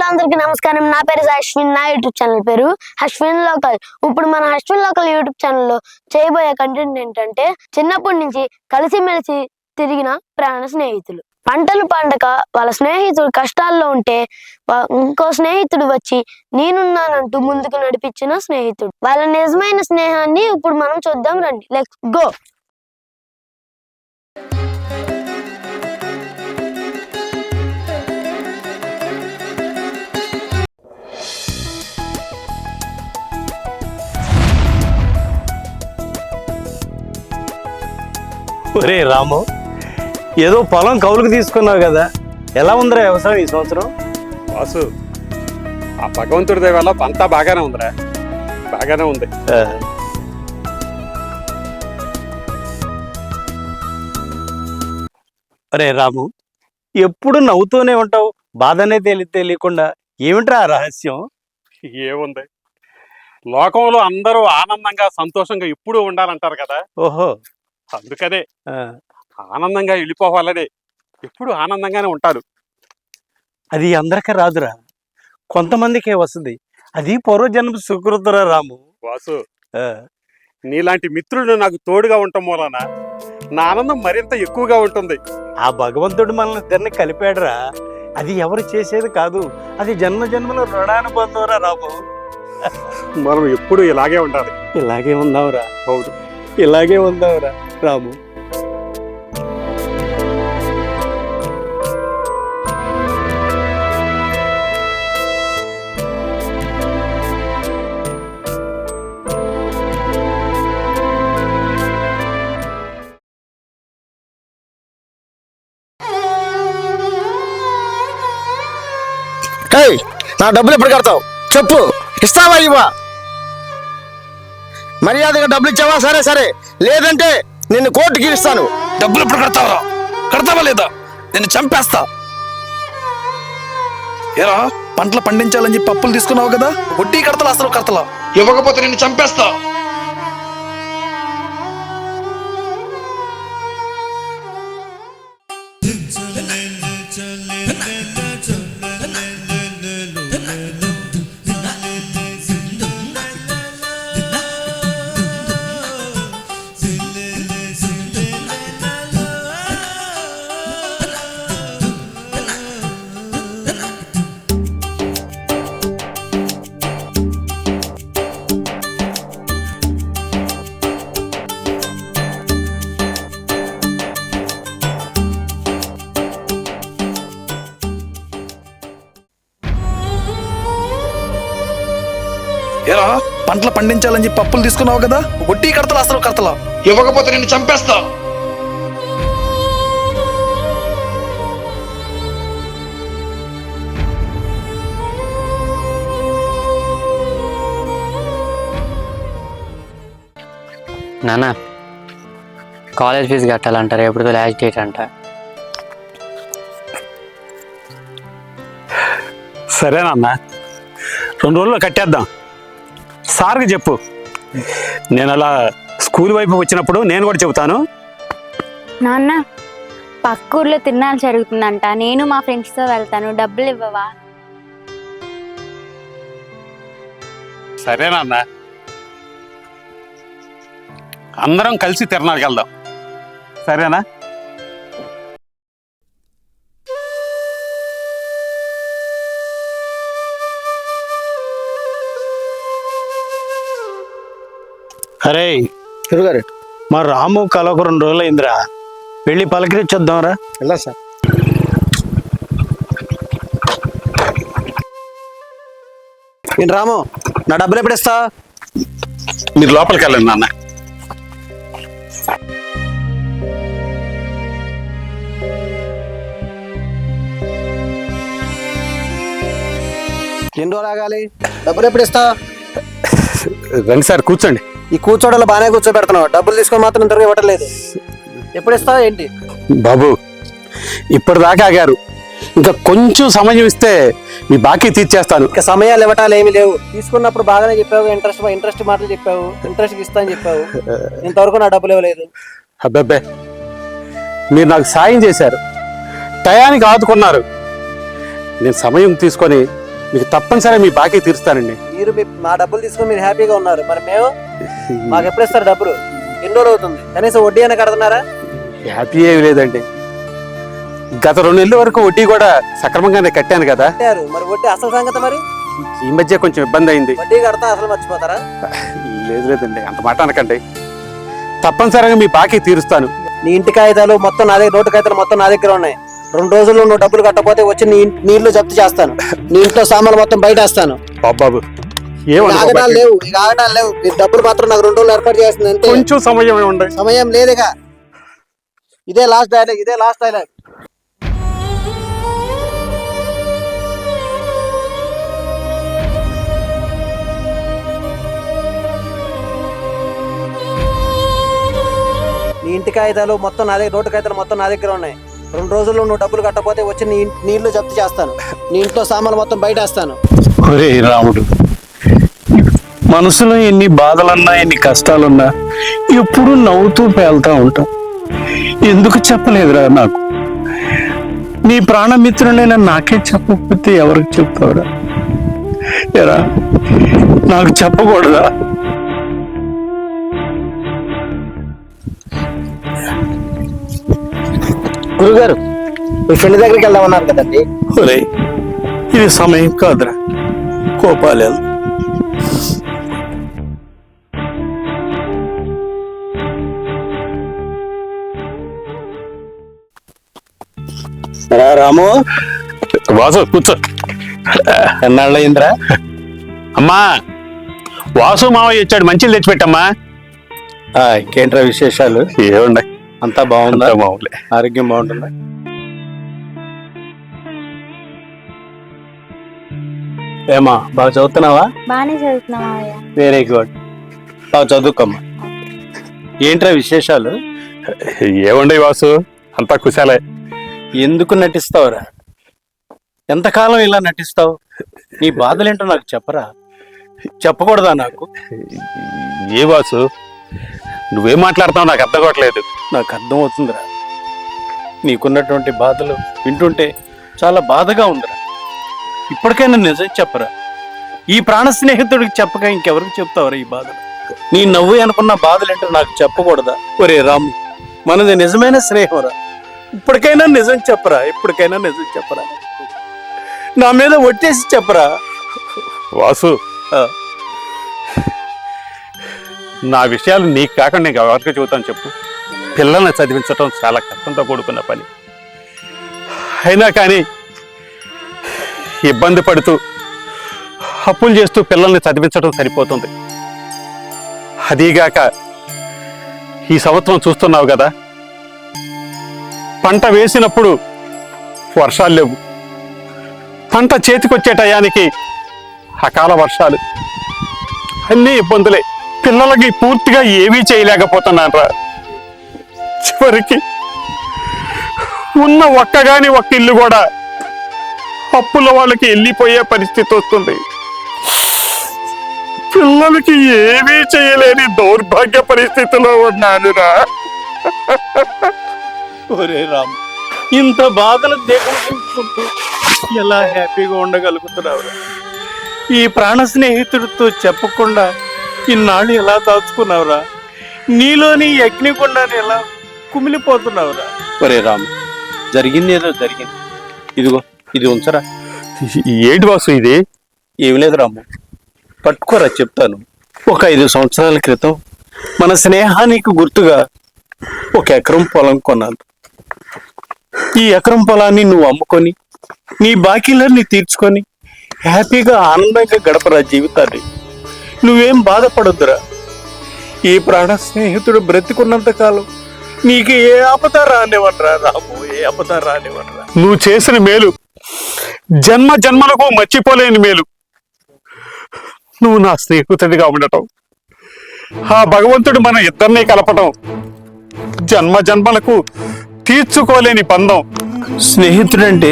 అందరికీ నమస్కారం. నా పేరు అశ్విన్. నా యూట్యూబ్ ఛానల్ పేరు అశ్విన్ లోకల్. ఇప్పుడు మన అశ్విన్ లోకల్ యూట్యూబ్ ఛానల్లో చేయబోయే కంటెంట్ ఏంటంటే, చిన్నప్పటి నుంచి కలిసిమెలిసి తిరిగిన ప్రాణ స్నేహితులు. పంటలు పండక వాళ్ళ స్నేహితుడు కష్టాల్లో ఉంటే ఇంకో స్నేహితుడు వచ్చి నేనున్నానంటూ ముందుకు నడిపించిన స్నేహితుడు. వాళ్ళ నిజమైన స్నేహాన్ని ఇప్పుడు మనం చూద్దాం రండి. Let's go. ఒరే రాము, ఏదో పొలం కౌలుకు తీసుకున్నావు కదా, ఎలా ఉందిరా వ్యవసాయం ఈ సంవత్సరం? వాసు, ఆ భగవంతుడి దయ వల్ల అంతా బాగానే ఉందిరా, బాగానే ఉంది. ఒరే రాము, ఎప్పుడు నవ్వుతూనే ఉంటావు, బాధనే తెలియకుండా. ఏమిట్రా ఆ రహస్యం? ఏముంది, లోకంలో అందరూ ఆనందంగా సంతోషంగా ఎప్పుడూ ఉండాలంటారు కదా. ఓహో, అందుకనే ఆనందంగా వెళ్ళిపోవాలనే ఎప్పుడు ఆనందంగానే ఉంటారు. అది అందరికీ రాదురా, కొంతమందికే వస్తుంది. అది పూర్వజన్మ సుకృతురా రాము. వాసు, నీలాంటి మిత్రుడు నాకు తోడుగా ఉండటం మూలన నా ఆనందం మరింత ఎక్కువగా ఉంటుంది. ఆ భగవంతుడు మనల్ని ఇద్దరిని కలిపాడురా. అది ఎవరు చేసేది కాదు, అది జన్మ జన్మల రుణానుబంధంరా రాము. మనం ఎప్పుడు ఇలాగే ఉండాలి. ఇలాగే ఉందాంరా. అవును, ఇలాగే ఉందాంరా రాము. నా డబ్బులు ఎప్పుడు కడతావు చెప్పు, ఇస్తావా ఇవ్వా? మర్యాదగా డబ్బులు ఇచ్చావా? సరే సరే, లేదంటే నిన్ను కోర్టుకి ఇస్తాను. డబ్బులు ఎప్పుడు కడతావరా? కడతావా లేదా? నేను చంపేస్తా. ఏరా, పంటలు పండించాలని చెప్పి అప్పులు తీసుకున్నావు కదా, వడ్డీ కడతలా అసలు కడతలా? ఇవ్వకపోతే నిన్ను చంపేస్తా. ఏరా, పంటలు పండించాలని చెప్పి అప్పులు తీసుకున్నావు కదా, వడ్డీ కడతలా అసలు కడతలా? ఇవ్వకపోతే నిన్ను చంపేస్తా. నాన్న, కాలేజ్ ఫీజు కట్టాలంటారు, ఎప్పుడు లాస్ట్ డేట్ అంట. సరేనన్నా, 2 రోజుల్లో కట్టేద్దాం. సార్కి చెప్పు, నేను అలా స్కూల్ వైపు వచ్చినప్పుడు నేను కూడా చెబుతాను. నాన్న, పక్క ఊర్లో తిరునాళ్ళు జరుగుతుందంట, నేను మా ఫ్రెండ్స్తో వెళ్తాను, డబ్బులు ఇవ్వవా? సరేనన్నా, అందరం కలిసి తిరణాలకు వెళ్దాం. సరేనా? అరే గురుగారు, మా రాము కలవకు 2 రోజులు అయిందిరా, వెళ్ళి పలకరించొద్దాంరా. ఎలా సార్? ఏంటి రాము, నా డబ్బులు ఎప్పుడు ఇస్తా? మీరు లోపలికి వెళ్ళండి నాన్న. ఎన్ని రోజులు ఆగాలి? డబ్బులు ఎప్పుడు ఇస్తా? రండి సార్, కూర్చోండి. ఈ కూర్చోడలో బాగానే కూర్చోబెడుతున్నావు, డబ్బులు తీసుకొని మాత్రం ఇంతవరకు ఇవ్వట్లేదు. ఎప్పుడు ఇస్తావు ఏంటి? బాబు, ఇప్పటిదాకా ఆగారు, ఇంకా కొంచెం సమయం ఇస్తే మీ బాకీ తీర్చేస్తాను. ఇక సమయాలు ఇవ్వటాలు ఏమీ లేవు. తీసుకున్నప్పుడు బాగానే చెప్పావు, ఇంట్రెస్ట్ మాటలు చెప్పావు, ఇంట్రెస్ట్ ఇస్తా అని చెప్పావు, ఇంతవరకు నా డబ్బులు ఇవ్వలేదు. అబ్బాబ్బే, మీరు నాకు సాయం చేశారు, టయానికి ఆదుకున్నారు. నేను సమయం తీసుకొని మీకు తప్పనిసరిగా మీ బాకీ తీరుస్తానండి. మీరు మా డబ్బులు తీసుకుని మీరు హ్యాపీగా ఉన్నారు, మరి మేము మాకు ఎప్పుడు ఇస్తారు డబ్బులు? ఎన్ని రోజులు అవుతుంది? కనీసం వడ్డీ అయినా కడుతున్నారా? హ్యాపీ ఏమి లేదండి. గత 2 నెలల వరకు వడ్డీ కూడా సక్రమంగానే కట్టాను కదా. కట్టారు, మరి వడ్డీ అసలు సంగతి మరి? ఈ మధ్య కొంచెం ఇబ్బంది అయింది. వడ్డీ కడతా అసలు మర్చిపోతారా? లేదండి, అంత మాట అనకండి. తప్పనిసరిగా మీ బాకీ తీరుస్తాను. నీ ఇంటి కాగితాలు మొత్తం నా దగ్గర, నోటు కాగితాలు మొత్తం నా దగ్గర ఉన్నాయి. 2 రోజుల్లో నువ్వు డబ్బులు కట్టకపోతే వచ్చి నీళ్లు జప్తు చేస్తాను. నీ ఇంట్లో సామాన్లు మొత్తం బయట వేస్తాను. బాబు ఆగడాలు లేవు, ఇక ఆగడాలు లేవు. మీరు డబ్బులు మాత్రం నాకు 2 రోజులు ఏర్పాటు చేస్తుంది అంతే. కొంచెం సమయం ఉండే. సమయం లేదుగా. ఇదే లాస్ట్ డైలాగ్, ఇదే లాస్ట్ డైలాగ్. నీ ఇంటి కాగితాలు మొత్తం నా దగ్గర, నోటు కాగితాలు మొత్తం నా దగ్గర ఉన్నాయి. 2 రోజుల్లో నువ్వు డబ్బులు కట్టకపోతే వచ్చి నీళ్లు జప్తు చేస్తాను. నీ ఇంట్లో సామాన్లు మొత్తం బయట వేస్తాను. ఒరే రాముడు, మనసులో ఎన్ని బాధలున్నా ఎన్ని కష్టాలున్నా ఎప్పుడు నవ్వుతూ పేలుతా ఉంటాం. ఎందుకు చెప్పలేదురా నాకు? నీ ప్రాణమిత్రుడైన నాకే చెప్పకపోతే ఎవరికి చెప్తావురా? ఎరా, నాకు చెప్పకూడదా? గురుగారు, మీ ఫ్రెండ్ దగ్గరికి వెళ్దామన్నారు కదండి. ఒరే, ఇది సమయం కాదురా, కోపాలు. రాము, వాసు కూర్చో. ఎన్నాళ్ళయిందిరా? అమ్మా, వాసు మావయ్య వచ్చాడు, మంచిలు తెచ్చిపెట్టమ్మా. ఇంకేంట్రా విశేషాలు? ఏముండ, అంతా బాగుందా? మామూలే. ఆరోగ్యం బాగుంటుందా? ఏమా, బాగా చదువుతున్నావా? బాగానే చదువుతున్నా మావయ్య. వెరీ గుడ్, బాగా చదువుకోమ్మా. ఏంట్రా విశేషాలు? ఏముండే వాసు, అంతా కుశాలే. ఎందుకు నటిస్తావురా? ఎంతకాలం ఇలా నటిస్తావు? నీ బాధలేంటో నాకు చెప్పరా? చెప్పకూడదా నాకు? ఏ వాసు, నువ్వేం మాట్లాడుతావు నాకు అర్థం కావట్లేదు. నాకు అర్థం అవుతుందిరా, నీకున్నటువంటి బాధలు వింటుంటే చాలా బాధగా ఉందిరా. ఇప్పటికైనా నిజం చెప్పరా? ఈ ప్రాణ స్నేహితుడికి చెప్పక ఇంకెవరికి చెప్తావురా ఈ బాధలు? నీ నవ్వు అనుకున్న బాధలేంటో నాకు చెప్పకూడదా? ఒరే రాము, మనది నిజమైన స్నేహంరా. ఇప్పటికైనా నిజం చెప్పరా? ఇప్పటికైనా నిజం చెప్పరా? నా మీద ఒట్టేసి చెప్పరా? వాసు, నా విషయాలు నీకు కాకుండా నీకు ఎవరికి చెబుతాను చెప్పు. పిల్లల్ని చదివించడం చాలా కష్టంతో కూడుకున్న పని. అయినా కానీ ఇబ్బంది పడుతూ అప్పులు చేస్తూ పిల్లల్ని చదివించడం సరిపోతుంది. అదీగాక ఈ సంవత్సరం చూస్తున్నావు కదా, పంట వేసినప్పుడు వర్షాలు లేవు, పంట చేతికొచ్చే టయానికి అకాల వర్షాలు, అన్నీ ఇబ్బందులే. పిల్లలకి పూర్తిగా ఏమీ చేయలేకపోతున్నారా? చివరికి ఉన్న ఒక్కగాని ఒక్క ఇల్లు కూడా అప్పుల వాళ్ళకి వెళ్ళిపోయే పరిస్థితి వస్తుంది. పిల్లలకి ఏమీ చేయలేని దౌర్భాగ్య పరిస్థితిలో ఉన్నానురా. ఒరే రామ్, ఇంత బాధలు దిగుకుంటూ ఎలా హ్యాపీగా ఉండగలుగుతున్నావు? ఈ ప్రాణ స్నేహితుడితో చెప్పకుండా ఇన్నాళ్ళు ఎలా దాచుకున్నావురా? నీలోని అగ్నిగుండాన్ని ఎలా కుమిలిపోతున్నావురా? ఒరే రామ్, జరిగింది ఏదో జరిగింది. ఇదిగో, ఇది ఉంచరా. ఏంటి వాసు ఇది? ఏమి లేదు రాము, పట్టుకోరా చెప్తాను. ఒక 5 సంవత్సరాల క్రితం మన స్నేహానికి గుర్తుగా 1 ఎకరం పొలం కొన్నాను. ఈ ఎకరం పొలాన్ని నువ్వు అమ్ముకొని నీ బాకీలన్నీ తీర్చుకొని హ్యాపీగా ఆనందంగా గడపరా జీవితాన్ని. నువ్వేం బాధపడొద్దురా. ఈ ప్రాణ స్నేహితుడు బ్రతికున్నంత కాలం నీకు ఏ ఆపద రానివ్వనరా రాము, ఏ ఆపద రానివ్వనరా. నువ్వు చేసిన మేలు జన్మ జన్మలకు మర్చిపోలేని మేలు. నువ్వు నా స్నేహితుడిగా ఉండటం, ఆ భగవంతుడు మన ఇద్దరినీ కలపటం, జన్మ జన్మలకు తీర్చుకోలేని బంధం. స్నేహితుడంటే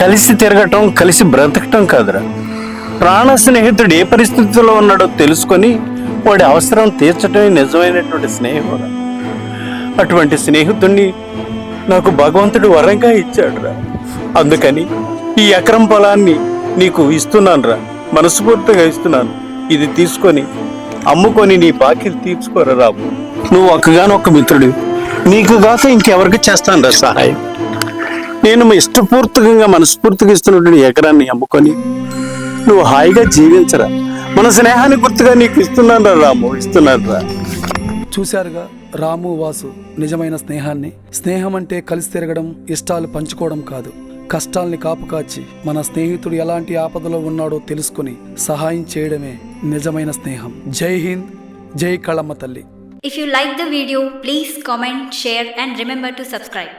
కలిసి తిరగటం, కలిసి బ్రతకటం కాదురా. ప్రాణ స్నేహితుడు ఏ పరిస్థితిలో ఉన్నాడో తెలుసుకొని వాడి అవసరం తీర్చటమే నిజమైనటువంటి స్నేహం. అటువంటి స్నేహితుడిని నాకు భగవంతుడు వరంగా ఇచ్చాడురా. అందుకని ఈ ఎకరం పొలాన్ని నీకు ఇస్తున్నాను రా, మనస్ఫూర్తిగా ఇస్తున్నాను. ఇది తీసుకొని అమ్ముకొని నీ బాకీలు తీర్చుకోరా రాము. నువ్వు ఒక్కగానొక్క మిత్రుడు, నీకు కాక ఇంకెవరికి చేస్తాను రా సహాయం. నేను ఇష్టపూర్తికంగా మనస్ఫూర్తిగా ఇస్తున్నటువంటి ఎకరాన్ని అమ్ముకొని నువ్వు హాయిగా జీవించరా. మన స్నేహాన్ని గుర్తుగా నీకు ఇస్తున్నాను రా రాము, ఇస్తున్నాను రా. చూశారుగా రాము వాసు నిజమైన స్నేహాన్ని. స్నేహం అంటే కలిసి తిరగడం, ఇష్టాలు పంచుకోవడం కాదు, కష్టాల్ని కాపుకాచి మన స్నేహితుడు ఎలాంటి ఆపదలో ఉన్నాడో తెలుసుకుని సహాయం చేయడమే నిజమైన స్నేహం. జై హింద్, జై కళమ్మ తల్లి. If you like the video, please comment, share and remember to subscribe.